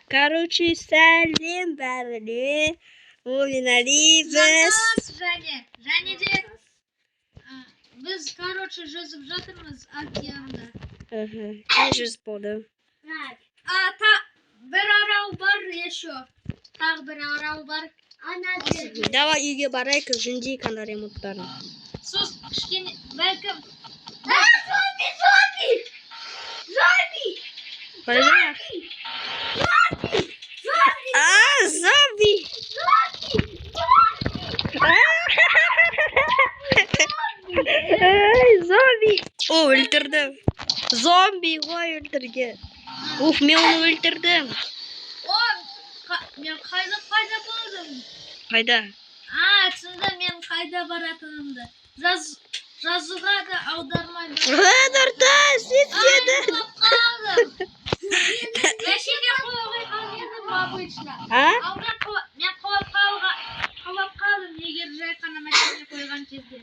Короче, сәлем бәріне. Ойнаймыз. Және де біз, короче, жүзіп жатырмыз океанда. Жүзіп болдым. Bir arau var еще. Тағы бір арау бар. Давай үйге барайық, жөндейік ана ремонттарын. Сос кішкене бәлкім. Зомби! Зомби! О, өлтірдім. Зомби ғой өлтірген. Уф, мен оны өлтірдім. Мен қайда болдым? Қайда? Түсінді, мен қайда баратынымды. Жазуға да аудармайды. Нұртас, сен седің. Мәшеге қойып қалдым обычно. Мен қойып қалдым, егер жай қана мәшеге қойған кезде.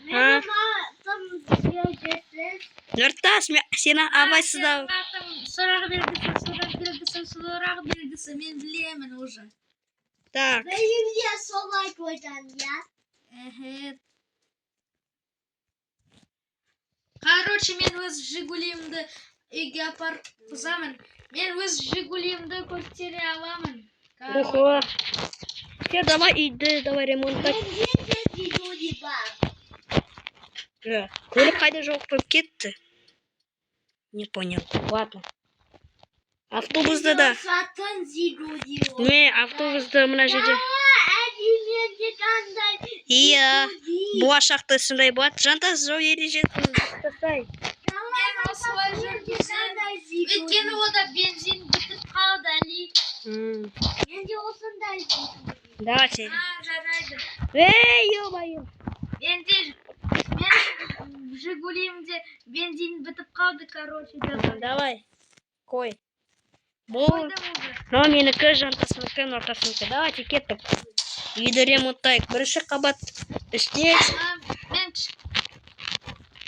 Нұртас, сені абайсыздау. Сұрақ белгісі, мен білемін уже. Так. Benimle solay koydan ya. Короче, мен өз Жигулимді үйге апарып бұзамын. Мен өз Жигулимді көтере аламын. Ого. Все, давай иди, давай ремонттать. Көлік қайда жоқ болып кетті? Не понял. Ладно. Автобусты да. Не, автобусты мына жерде. Иә. Болашақта сондай болады. Жантас жол ережесін жасай. Мен осылай жүргіземін. Өйткені ода бензин бітіп қалды, Али. Менде осындай. Давай сен. Жарайды. Ё-моё. Мен Жигулимде бензин бітіп қалды, короче. Давай. Қой. Бұл. Но менікі жантасынікі, нортасынікі. Давайте кеттік. Үйді ремонттайық. Бірінші қабат үстел. Мен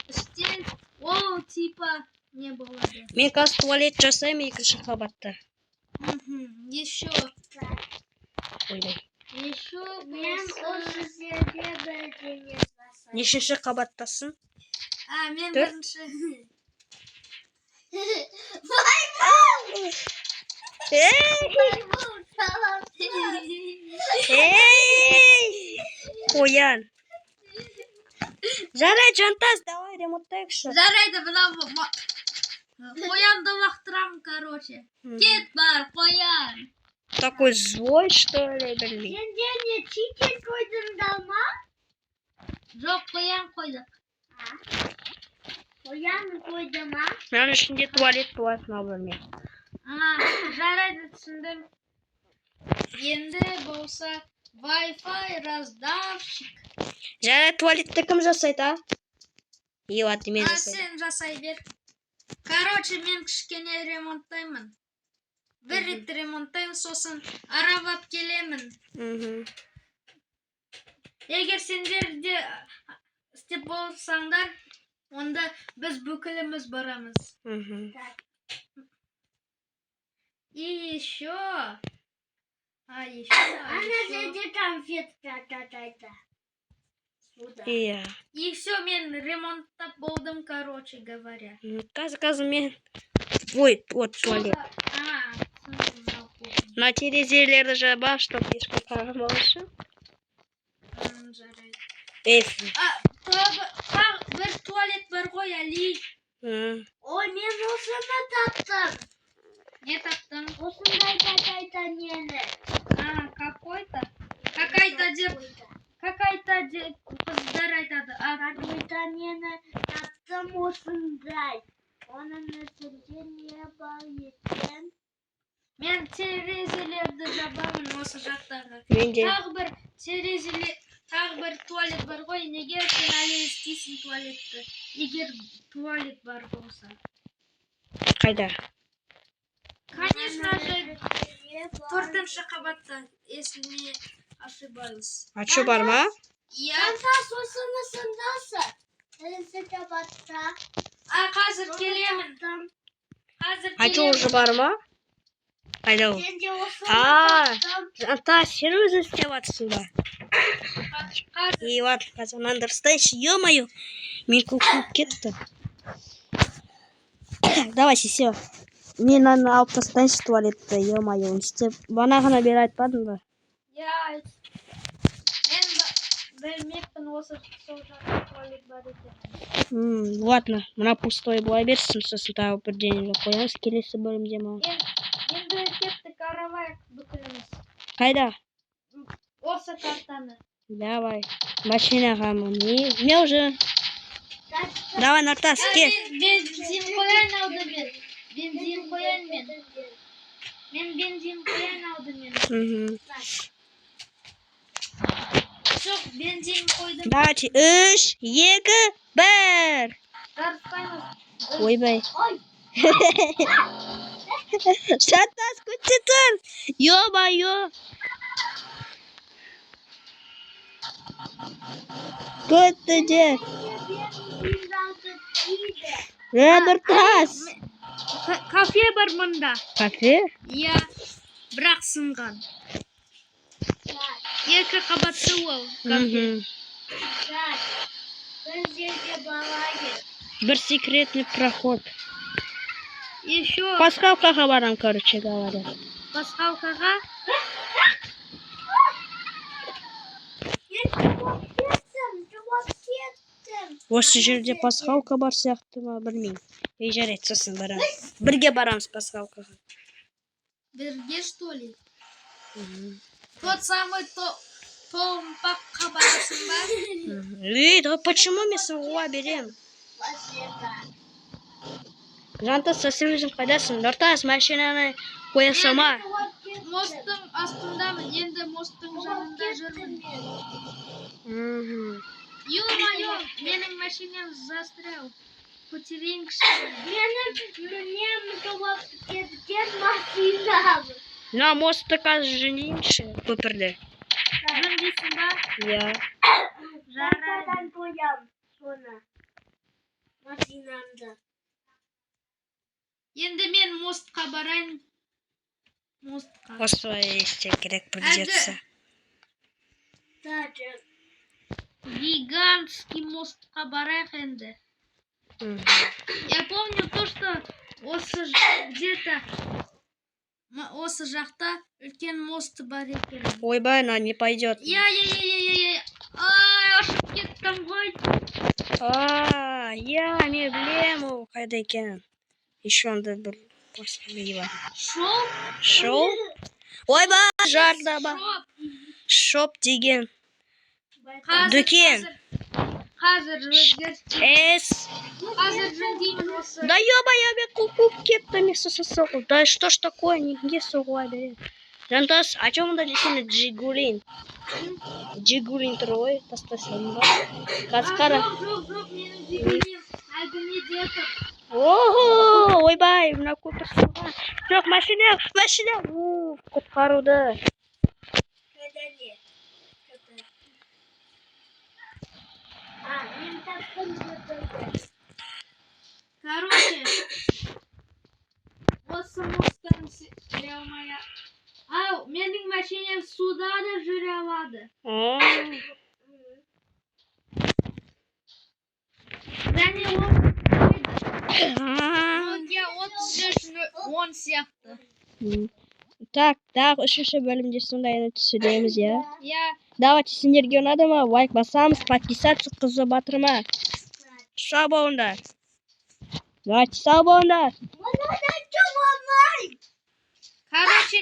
үстел. О, типа не болады. Мен қазір туалет жасаймын екінші қабатта. Еще. Ойдай. Еще. Мен осы жерде бірдеңе жасаймын. Нешінші қабаттасың? Мен бірінші. Қоян. Жарайды, жантас, давай ремонттайықшы. Жарайды, қоянды лақтырамын, короче. Кет бар, қоян. Такой злой, что ли, білмей. Сенде не чикен қойдың да ма? Жоқ, қоян қойдық. Қоян қойды ма? Мен ішінде туалет болады, мына бөлме. Жарайды, түсіндім. Енді болса Wi-Fi раздавщик. Жарайды, туалетті кім жасайды, а? Ладно, мен жасаймын. Сен жасай бер. Короче, мен кішкене ремонттаймын. Бір рет ремонттаймын, сосын арабап келемін. Егер сендер де істеп болсаңдар, онда біз бүкіліміз барамыз. И еще. Она жерде конфетка какая-то. Иә. И все, мен ремонттап болдым, короче говоря. Қазір мен... Ой, вот туалет. На терезелерді жабам, чтоб ешкім қарамау үшін. Жарайды. Бір туалет бар ғой, Али. Ой, мен осыны таптым. Не таптың? Осындай какая-то нені. Какая-то деп қыздар айтады. Какой-то нені таптым осындай. Оның үстінде не бар екен? Мен терезелерді жабамын осы жақтағы. Менде. Тағы бір туалет бар ғой. Неге сен әлі істейсің туалетті? Егер туалет бар болса. Қайда? Конечно же, 4-ші қабатта, если не ошибаюсь. Ачу бар ма? Иә. Жантас осыны сындасы. 1-ші қабатта. Қазір келемін. Ачу уже бар ма? Қайда ол? Сен де осы Жанта, сен өзі істеп жатрсың ба? Қазір Ладно, қазір дұрыстайшы, ё-моё. Мен көк кетті. Давайте, все. Мен аны алып тастайыншы туалетті, ё-моё. Істеп, бана ғана бері айтпадың ба? я мен білмеппін осы сол жақта туалет бар екен. Ладно, мына пустой бола берсін, сосын тағы бірдеңе қоямыз келесі бөлімде ма? Енді кеттік, аралайық бүкіліміз. Қайда? Осы картаны. Давай. Машинаға мен уже. Давай, Нартас, кел. Бензин қояйын алдымен. Бензин қояйын мен. Мен бензин қояйын алдымен. Жоқ, бензин қойдым. Давайте, 3, 2, 1. Жарыспаймыз. Ойбай. Ой, Жантас, көтте тұр. Ё-моё. Көтті де. Нартас. Кафе бар мұнда. Кафе? Иә, бірақ сынған. 2 қабатты ол кафе. бір жерге барайын. Бір секретный проход. Еще Пасхалкаға барам, короче говоря. пасхалкаға. Осы жерде пасхалка бар сияқты ма, білмеймін. Жарайды, сосын барам. Бірге барамыз пасхалкаға. Бірге, что ли? Тот самый томпаққа барасың ба? Да почему мен суға берем? Жантас, сен өзің қайдасың? Нартас, машинаны қоя сама. Мосттың астындамын, енді мосттың жанында жүрмін. Ё-моё, менің машинам застрял. Потерейінші. Менің жауап кеткен машинам. На мостты қазір жөнейінші, көпірді. Жөндейсің ба? Я. Жарайды. Қоям соны. Машинамды. Енді мен мостқа барайын. Мостқа. Осылай істеу керек придется. Даже Гигантский мостқа барайық енді. Я помню то, что где-то осы жақта үлкен мост бар екен. Ойбай, она не пойдет. Я. Ай, ашып кеттім ғой. Я не білем ол қайда екен. Еще онда бір посмотрела. Шоу? Ойбай, жарда ба. Шоп деген. Дүкен. Қазір өзгерт. Қазір жөндеймін осы. Да ё-моё, мен қуып кеттім, мен соғыл. Да что ж такое, неге соғыла береді? Жантас, а чё мұнда десені Джигулин? Джигулин тұр ғой, тастасың ба? Қасқара. Жоқ, менің жегенем әлгіне детіп. Ого, ойбай, мына көпір соған. Жоқ, машина. Құтқаруды. Кәдәне. Мен таптым көтірді. Короче, осы мосттан жүре алмай. Ау, менің машинем суда да жүре алады. Және ол Nokia 3310 сияқты. Так, дағы үшінші бөлімде сондайны түсіреміз, я? Я Давайте, сендерге ұнады ма? Лайк басамыз, подписаться қызы батырма. Сау болыңдар. Давайте, сау болыңдар. Мұны да жуамай. короче